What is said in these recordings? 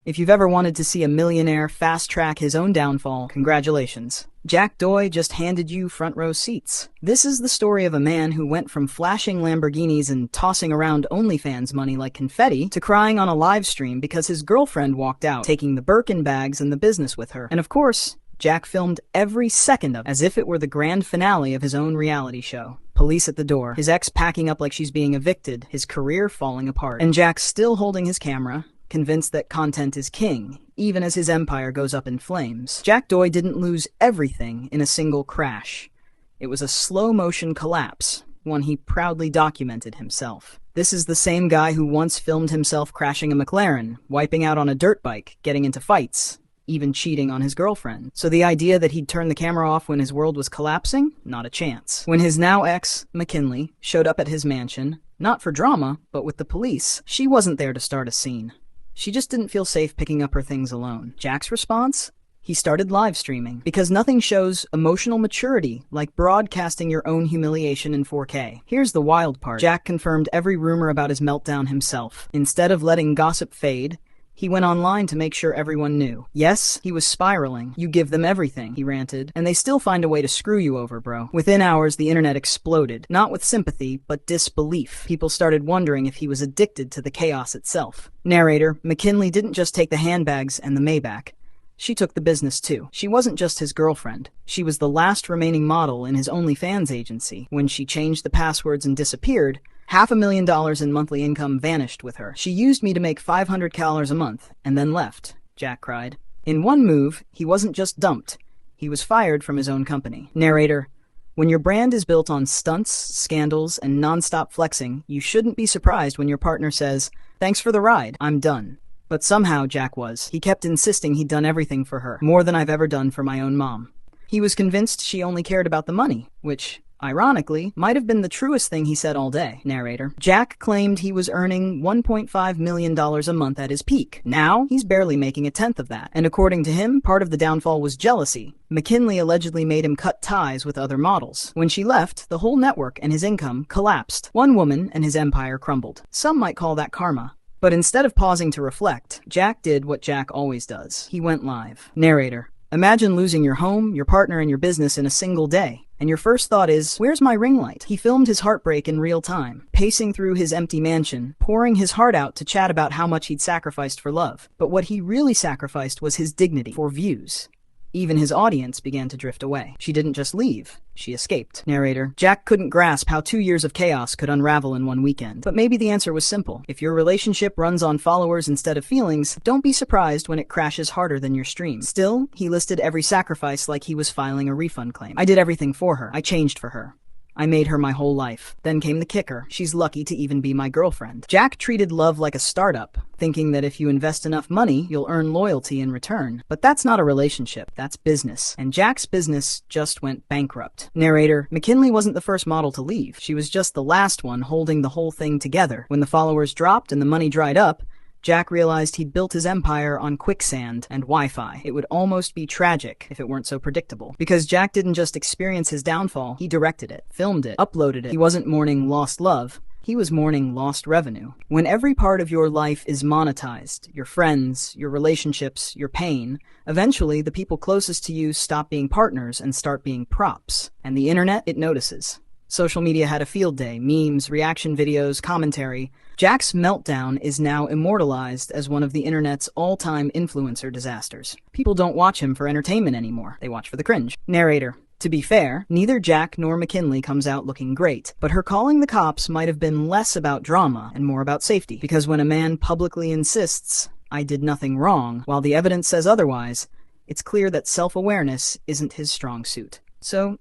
If you've ever wanted to see a millionaire fast-track his own downfall, congratulations. Jack Doy just handed you front row seats. This is the story of a man who went from flashing Lamborghinis and tossing around OnlyFans money like confetti to crying on a live stream because his girlfriend walked out, taking the Birkin bags and the business with her. And of course, Jack filmed every second of it as if it were the grand finale of his own reality show. Police at the door, his ex packing up like she's being evicted, his career falling apart, and Jack still holding his camera, convinced that content is king, even as his empire goes up in flames. Jack Doy didn't lose everything in a single crash. It was a slow-motion collapse, one he proudly documented himself. This is the same guy who once filmed himself crashing a McLaren, wiping out on a dirt bike, getting into fights, even cheating on his girlfriend. So the idea that he'd turn the camera off when his world was collapsing? Not a chance. When his now ex, McKinley, showed up at his mansion, not for drama, but with the police, she wasn't there to start a scene. She just didn't feel safe picking up her things alone. Jack's response? He started live streaming, because nothing shows emotional maturity like broadcasting your own humiliation in 4K. Here's the wild part. Jack confirmed every rumor about his meltdown himself. Instead of letting gossip fade, he went online to make sure everyone knew. Yes, he was spiraling. You give them everything, he ranted, and they still find a way to screw you over, bro. Within hours, the internet exploded. Not with sympathy, but disbelief. People started wondering if he was addicted to the chaos itself. Narrator, McKinley didn't just take the handbags and the Maybach. She took the business too. She wasn't just his girlfriend. She was the last remaining model in his OnlyFans agency. When she changed the passwords and disappeared, $500,000 in monthly income vanished with her. She used me to make $500 a month, and then left, Jack cried. In one move, he wasn't just dumped. He was fired from his own company. Narrator, when your brand is built on stunts, scandals, and non-stop flexing, you shouldn't be surprised when your partner says, "Thanks for the ride, I'm done." But somehow Jack was. He kept insisting he'd done everything for her, more than I've ever done for my own mom. He was convinced she only cared about the money, which, ironically, might have been the truest thing he said all day. Narrator. Jack claimed he was earning $1.5 million a month at his peak. Now, he's barely making a tenth of that. And according to him, part of the downfall was jealousy. McKinley allegedly made him cut ties with other models. When she left, the whole network and his income collapsed. One woman and his empire crumbled. Some might call that karma. But instead of pausing to reflect, Jack did what Jack always does. He went live. Narrator. Imagine losing your home, your partner, and your business in a single day. And your first thought is, where's my ring light? He filmed his heartbreak in real time, pacing through his empty mansion, pouring his heart out to chat about how much he'd sacrificed for love. But what he really sacrificed was his dignity for views. Even his audience began to drift away. She didn't just leave. She escaped. Narrator. Jack couldn't grasp how 2 years of chaos could unravel in one weekend. But maybe the answer was simple. If your relationship runs on followers instead of feelings, don't be surprised when it crashes harder than your stream. Still, he listed every sacrifice like he was filing a refund claim. I did everything for her. I changed for her. I made her my whole life. Then came the kicker. She's lucky to even be my girlfriend. Jack treated love like a startup, thinking that if you invest enough money, you'll earn loyalty in return. But that's not a relationship, that's business. And Jack's business just went bankrupt. Narrator, McKinley wasn't the first model to leave. She was just the last one holding the whole thing together. When the followers dropped and the money dried up, Jack realized he'd built his empire on quicksand and Wi-Fi. It would almost be tragic if it weren't so predictable. Because Jack didn't just experience his downfall, he directed it, filmed it, uploaded it. He wasn't mourning lost love. He was mourning lost revenue. When every part of your life is monetized, your friends, your relationships, your pain, eventually the people closest to you stop being partners and start being props. And the internet, it notices. Social media had a field day, memes, reaction videos, commentary. Jack's meltdown is now immortalized as one of the internet's all-time influencer disasters. People don't watch him for entertainment anymore. They watch for the cringe. Narrator. To be fair, neither Jack nor McKinley comes out looking great, but her calling the cops might have been less about drama and more about safety. Because when a man publicly insists, "I did nothing wrong," while the evidence says otherwise, it's clear that self-awareness isn't his strong suit. So,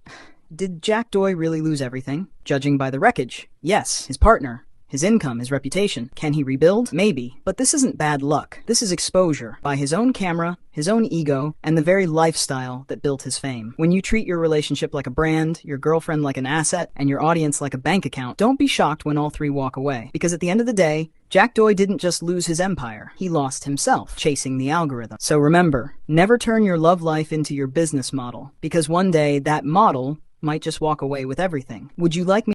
did Jack Doy really lose everything? Judging by the wreckage, yes. His partner, his income, his reputation. Can he rebuild? Maybe. But this isn't bad luck. This is exposure by his own camera, his own ego, and the very lifestyle that built his fame. When you treat your relationship like a brand, your girlfriend like an asset, and your audience like a bank account, don't be shocked when all three walk away. Because at the end of the day, Jack Doy didn't just lose his empire. He lost himself, chasing the algorithm. So remember, never turn your love life into your business model, because one day that model might just walk away with everything. Would you like me